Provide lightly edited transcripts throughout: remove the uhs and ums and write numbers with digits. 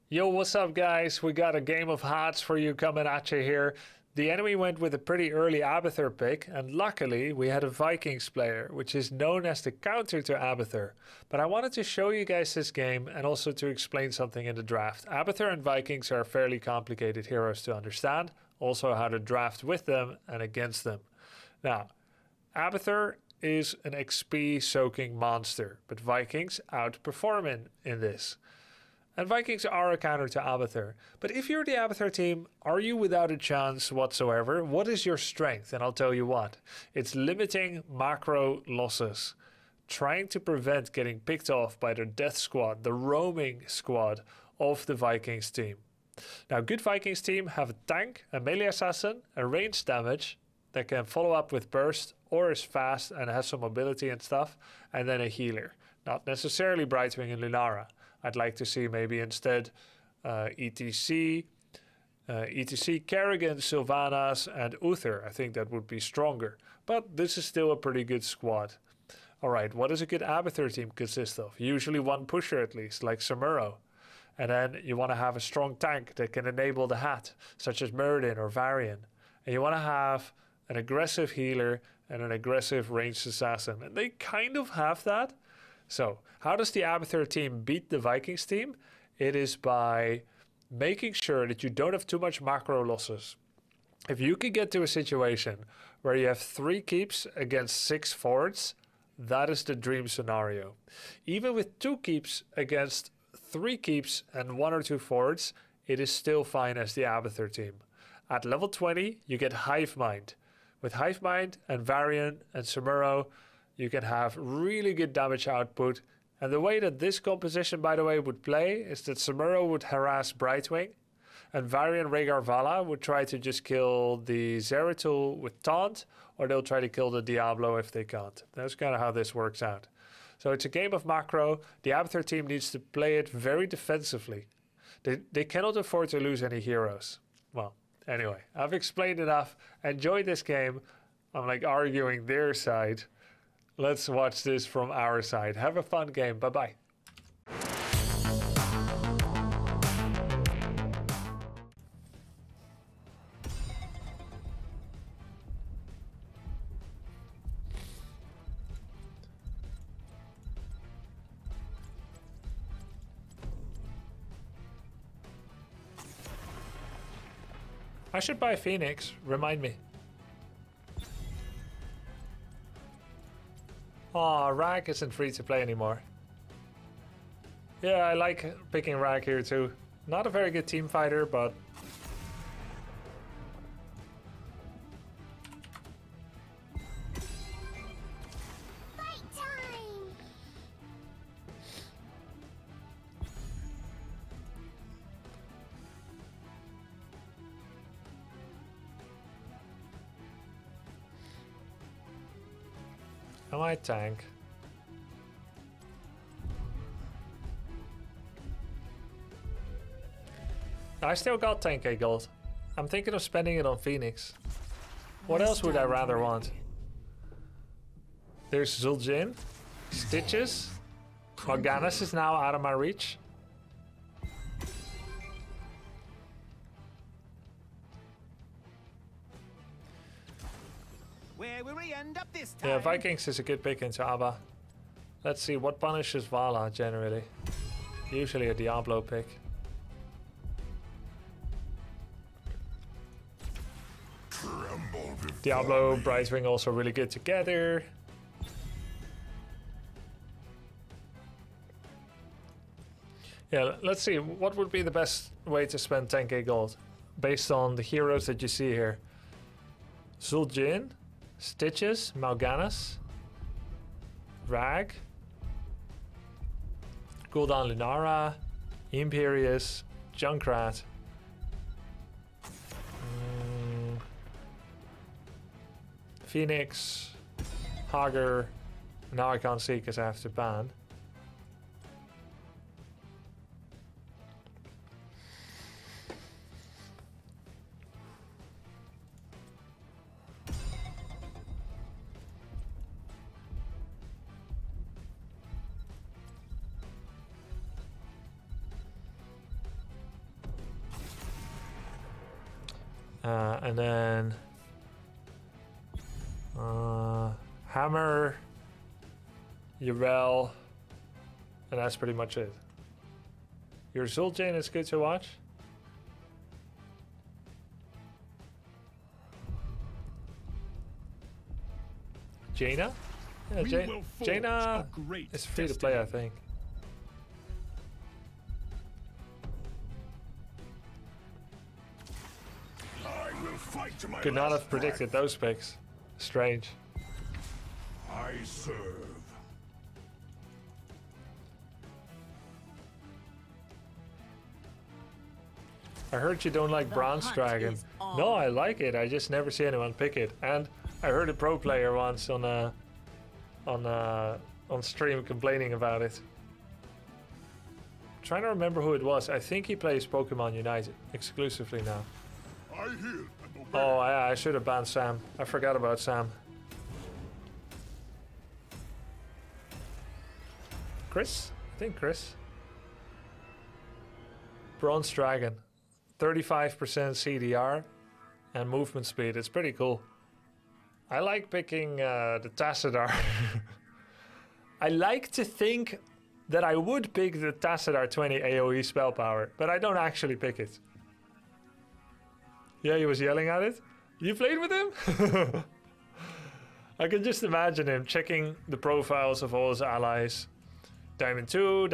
Yo, what's up guys? We got a game of HOTS for you coming at you here. The enemy went with a pretty early Abathur pick, and luckily we had a Vikings player, which is known as the counter to Abathur. But I wanted to show you guys this game and also to explain something in the draft. Abathur and Vikings are fairly complicated heroes to understand, also how to draft with them and against them. Now, Abathur is an XP soaking monster, but Vikings outperform in this. And Vikings are a counter to Abathur. But if you're the Abathur team, are you without a chance whatsoever? What is your strength? And I'll tell you what. It's limiting macro losses. Trying to prevent getting picked off by the death squad, the roaming squad of the Vikings team. Now, good Vikings team have a tank, a melee assassin, a ranged damage that can follow up with burst or is fast and has some mobility and stuff, and then a healer. Not necessarily Brightwing and Lunara. I'd like to see maybe instead ETC, Kerrigan, Sylvanas, and Uther. I think that would be stronger. But this is still a pretty good squad. Alright, what does a good Abathur team consist of? Usually one pusher at least, like Samuro. And then you want to have a strong tank that can enable the hat, such as Muradin or Varian. And you want to have an aggressive healer and an aggressive ranged assassin. And they kind of have that. So, how does the Abathur team beat the Vikings team? It is by making sure that you don't have too much macro losses. If you can get to a situation where you have 3 keeps against 6 forwards, that is the dream scenario. Even with 2 keeps against 3 keeps and 1 or 2 forwards, it is still fine as the Abathur team. At level 20, you get Hive Mind. With Hive Mind and Varian and Samuro, you can have really good damage output. And the way that this composition, by the way, would play is that Samuro would harass Brightwing, and Varian Rhaegar Vala would try to just kill the Zeratul with Taunt, or they'll try to kill the Diablo if they can't. That's kind of how this works out. So it's a game of macro. The Abathur team needs to play it very defensively. They cannot afford to lose any heroes. Well, anyway, I've explained enough. Enjoy this game. I'm like arguing their side. Let's watch this from our side. Have a fun game. Bye-bye. I should buy Phoenix. Remind me. Aw, Rag isn't free to play anymore. Yeah, I like picking Rag here too. Not a very good team fighter, but... Fight time! I might tank. I still got 10k gold. I'm thinking of spending it on Phoenix. What else would I rather want? There's Zul'jin, Stitches, Morganis is now out of my reach. Where will we end up this time? Yeah, Vikings is a good pick into Abba. Let's see, what punishes Vala generally? Usually a Diablo pick. Diablo, Brightwing also really good together. Yeah, let's see, what would be the best way to spend 10k gold? Based on the heroes that you see here. Zul'jin, Stitches, Morganis, Rag, Gul'dan Lunara, Imperius, Junkrat. Phoenix, Hager. Now I can't see because I have to ban. And then Hammer, Urel, and that's pretty much it. Your Zul'jin is good to watch. Jaina? Yeah, Jaina is free to play, I think. Could not have predicted those picks. Strange. I serve. I heard you don't like Bronze Dragon. No, I like it. I just never see anyone pick it. And I heard a pro player once on stream complaining about it. Trying to remember who it was. I think he plays Pokemon United exclusively now. I hear and obey. Oh, I should have banned Sam. I forgot about Sam. Chris? I think Chris. Bronze Dragon. 35% CDR and movement speed. It's pretty cool. I like picking the Tassadar. I like to think that I would pick the Tassadar 20 AoE spell power, but I don't actually pick it. Yeah, he was yelling at it. You played with him? I can just imagine him checking the profiles of all his allies. Diamond 2,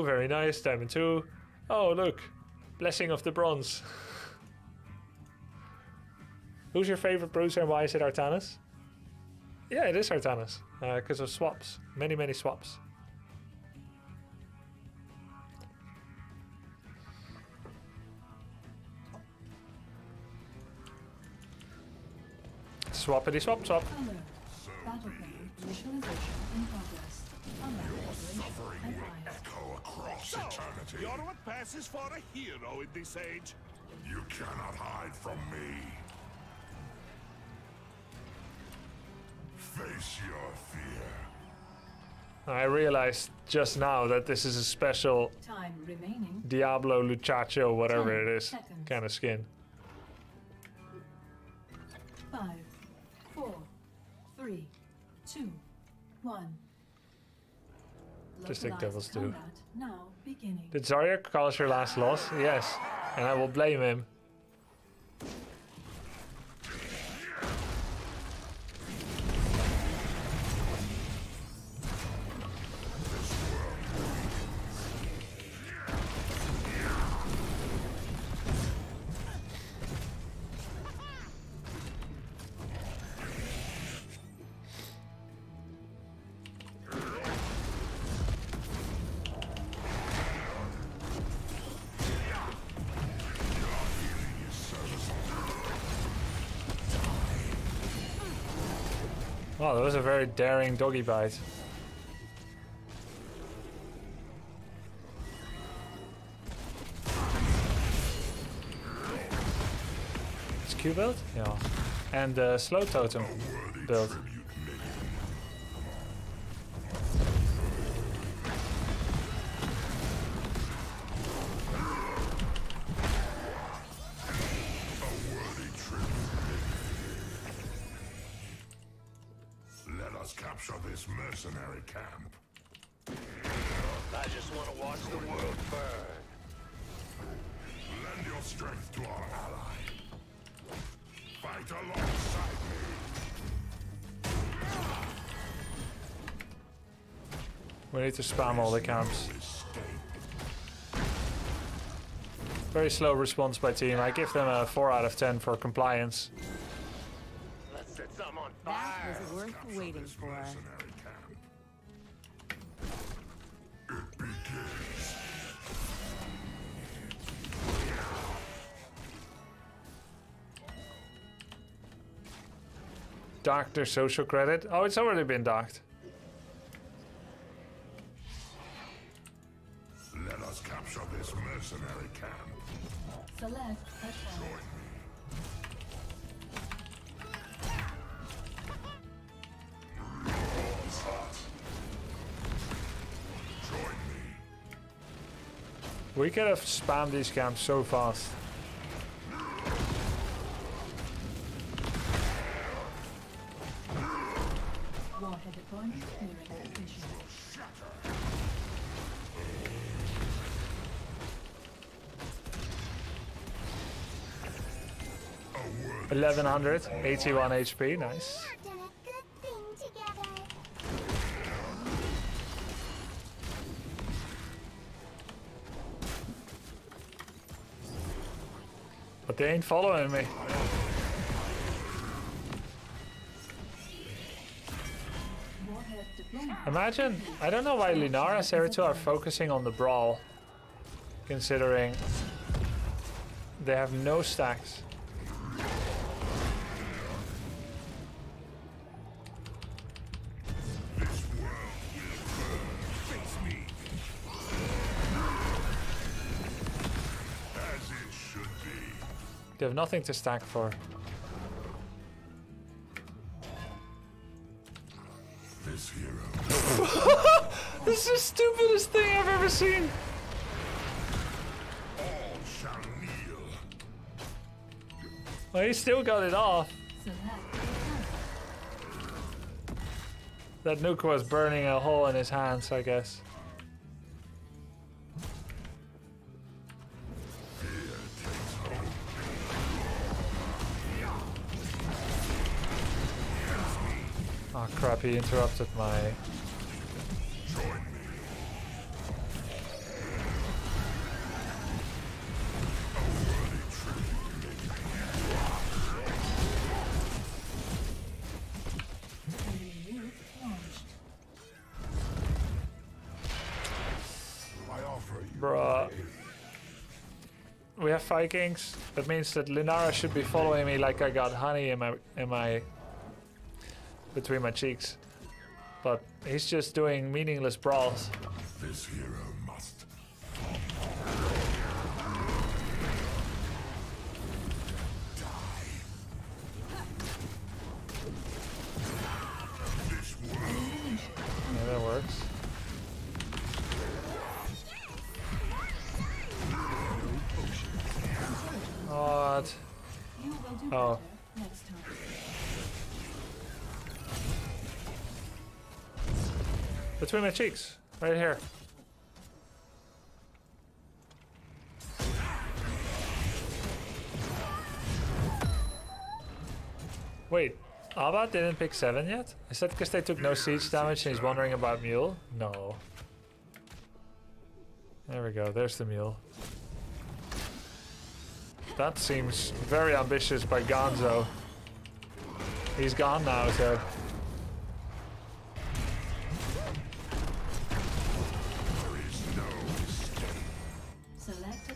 very nice, Diamond 2. Oh, look. Blessing of the Bronze. Who's your favorite bruiser and why is it Artanis? Yeah, it is Artanis. Because of swaps. Many, many swaps. Swappity swap swap. Battleground visualization in progress. Suffering will echo across eternity. You're what passes for a hero in this age. You cannot hide from me. Face your fear. I realized just now that this is a special Time remaining. Diablo, Luchacho, whatever 10 it is, seconds. kind of skin. 5, 4, 3, 2, 1. Just like devils do. Combat now beginning. Did Zarya cause her last loss? Yes. And I will blame him. Oh, that was a very daring doggy bite. It's Q build? Yeah. And slow totem build. Capture this mercenary camp. I just want to watch the world burn. Lend your strength to our ally. Fight alongside me. We need to spam all the camps. Very slow response by team. I give them a 4 out of 10 for compliance. Let's set some on That fire. was worth waiting for. Mercenary camp. It begins. Dock their social credit. Oh, it's already been docked. Let us capture this mercenary camp. Select a target. Join me. We could have spammed these camps so fast. 1100, 81 HP, nice. We've done a good thing together. But they ain't following me. Warhead deployed. Imagine, I don't know why Linara Zeratul are focusing on the brawl, considering they have no stacks. This world will burn. Face me. As it should be. They have nothing to stack for. This hero. This is the stupidest thing I've ever seen. All shall kneel. Well, he still got it off. Select That nuke was burning a hole in his hands, I guess. Oh crap, he interrupted my... Join me. A worthy tribute. enemy nuke launched. I offer you. Bruh. We have Vikings. That means that Linara should be following me like I got honey in my between my cheeks. But he's just doing meaningless brawls. This hero must. This world. Yeah, that works. What? You will do Oh. better next time. Between my cheeks. Right here. Wait, Abba didn't pick 7 yet? Is that because they took no siege damage and he's wondering about Mule? No. There we go, there's the Mule. That seems very ambitious by Gonzo. He's gone now, so... Select a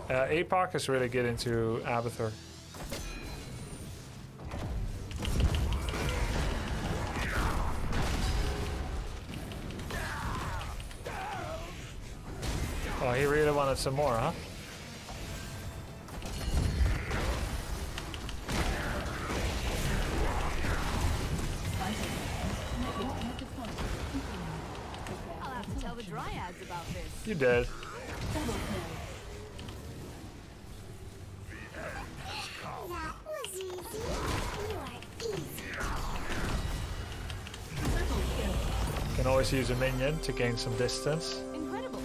target. APOC is really good into Abathur. Oh, he really wanted some more, huh? Warhead deployed. I'll have to tell the Dryads about this. You did. Double kill. That was easy. You're easy. Triple kill. Can always use a minion to gain some distance. Incredible.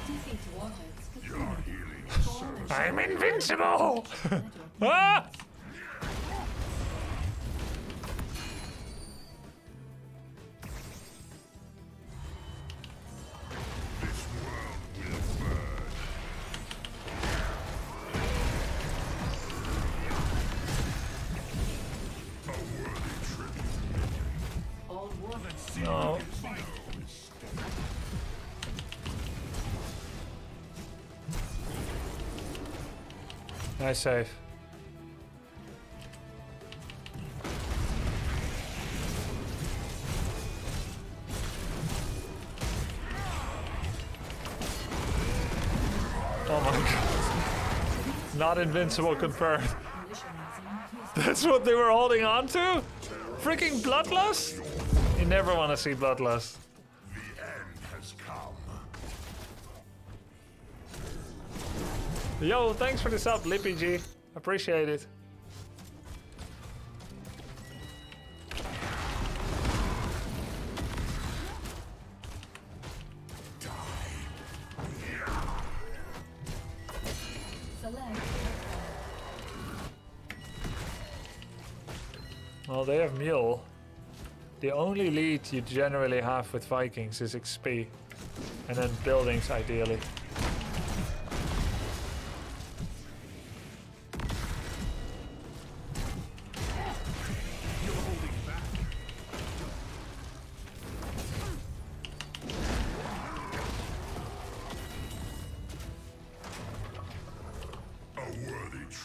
Defeat warheads deployed. I'm invincible! Ah! This world will burn. A worthy tribute. All warheads No. Nice save. Oh my god. Not invincible confirmed. That's what they were holding on to? Freaking Bloodlust? You never want to see Bloodlust. The end has come. Yo, thanks for the sub, Lippy G. Appreciate it. Well, they have Mule. The only lead you generally have with Vikings is XP. And then buildings, ideally.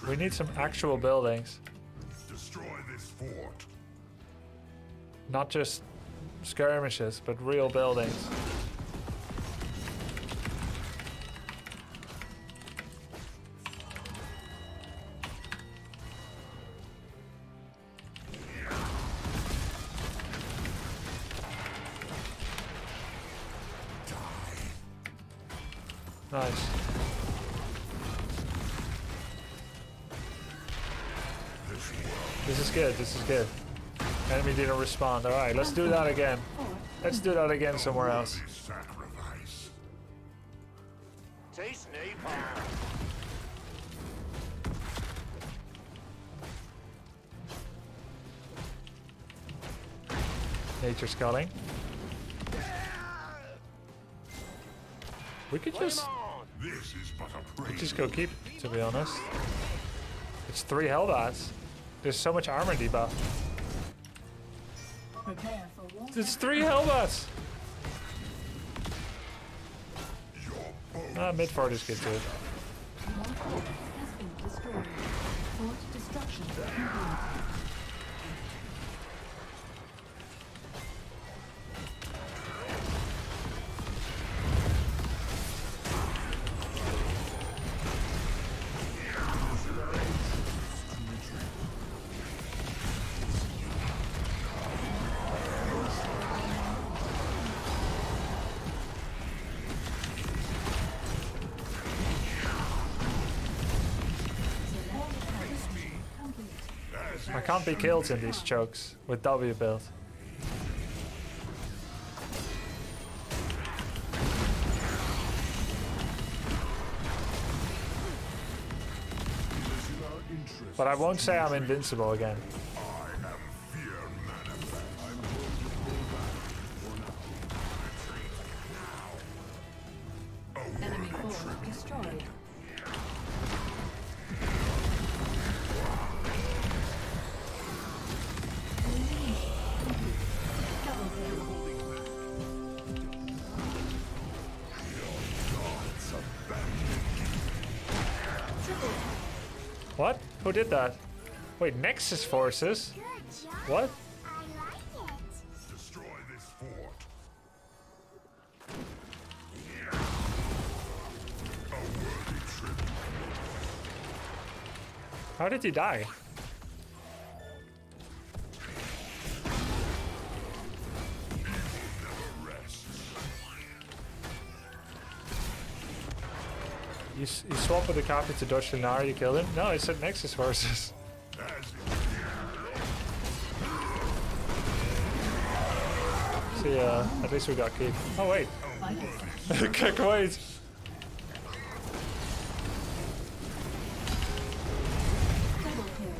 We need some actual buildings. Destroy this fort. Not just skirmishes, but real buildings. Nice. This is good, this is good. Enemy didn't respond. Alright, let's do that again. Let's do that again somewhere else. Sacrifice. Taste napalm. Nature's calling. We could just This is but a praise. just go keep, to be honest. It's 3 Hellbats. There's so much armor debuff. Prepare for war. It's 3 Hellbats! Mid fort is good too. Your fort has been destroyed. Fort destruction complete. I can't be killed in these chokes with W build. But I won't say I'm invincible again. Enemy fort destroyed. Double kill. What? Who did that? Wait, Nexus forces? Good job. What? I like it. Destroy this fort. A worthy tribute. How did he die? You swap with the copy to dodge Lunar, you kill him? No, it said Nexus forces. See, at least we got keep. Oh wait. Kick, wait. Double kill.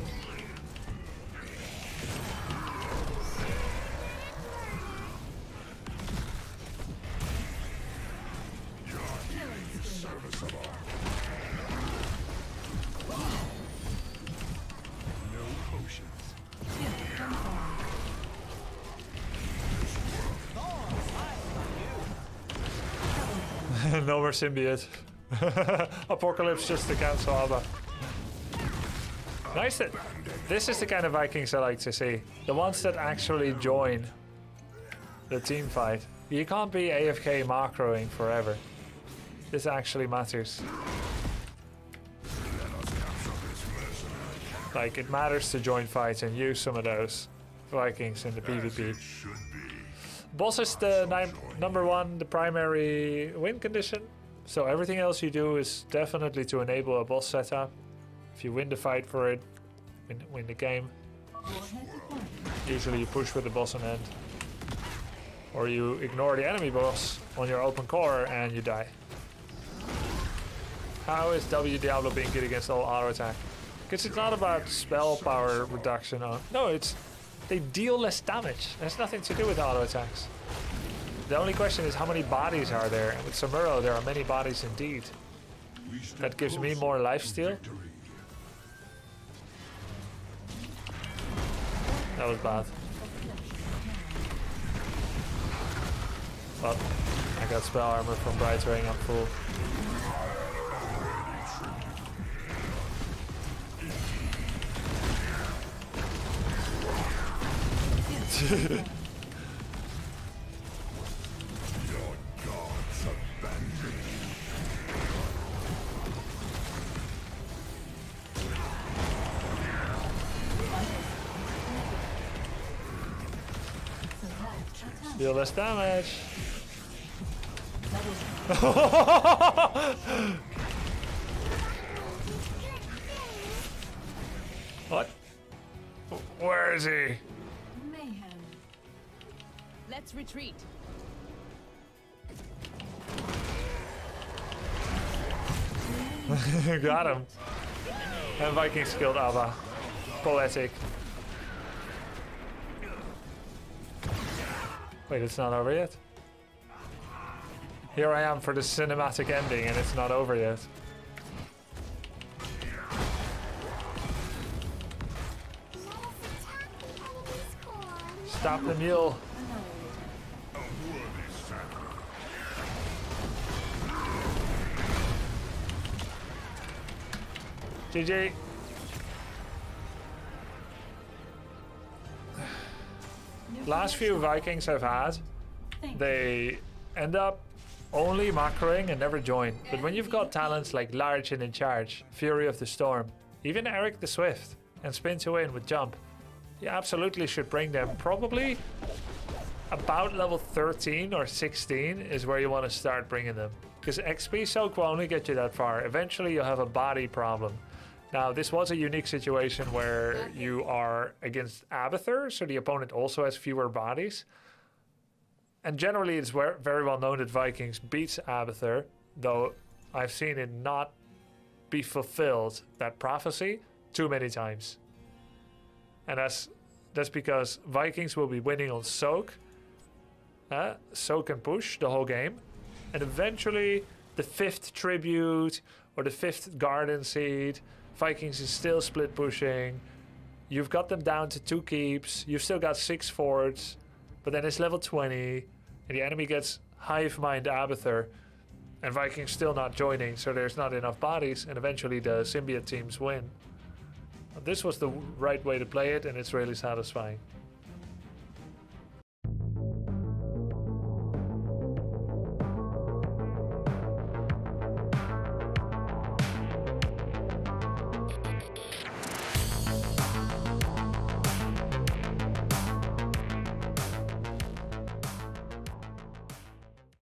No more symbiote. Apocalypse just to cancel Alba. Nice. This is the kind of Vikings I like to see. The ones that actually join the team fight. You can't be AFK macroing forever. This actually matters. Like, it matters to join fights and use some of those Vikings in the PvP. Boss is the number one, the primary win condition. So everything else you do is definitely to enable a boss setup. If you win the fight for it, win the game. Warhead deployed. Usually you push with the boss on end. Or you ignore the enemy boss on your open core and you die. How is W Diablo being good against all auto attack? Because it's not about spell power reduction. No, it's They deal less damage. There's nothing to do with auto attacks. The only question is how many bodies are there, and with Samuro there are many bodies indeed. That gives me more lifesteal. That was bad. But I got spell armor from Bright Ring, I'm full. Deal less damage. What? Where is he? Mayhem. Let's retreat. Got him. And Vikings killed Abba. Poetic. Wait, it's not over yet? Here I am for the cinematic ending and it's not over yet. Stop the mule. GG. Last few Vikings I've had, they end up only macroing and never join. But when you've got talents like Large and In Charge, Fury of the Storm, even Eric the Swift, and Spin to Win with Jump, you absolutely should bring them. Probably about level 13 or 16 is where you want to start bringing them. Because XP soak will only get you that far. Eventually you'll have a body problem. Now, this was a unique situation where you are against Abathur, so the opponent also has fewer bodies. And generally, it's very well known that Vikings beats Abathur, though I've seen it not be fulfilled, that prophecy, too many times. And that's because Vikings will be winning on soak. Soak and push the whole game. And eventually, the 5th tribute or the 5th garden seed, Vikings is still split pushing. You've got them down to 2 keeps. You've still got 6 forts. But then it's level 20. And the enemy gets Hive Mind Abathur. And Vikings still not joining. So there's not enough bodies. And eventually the symbiote teams win. This was the right way to play it. And it's really satisfying.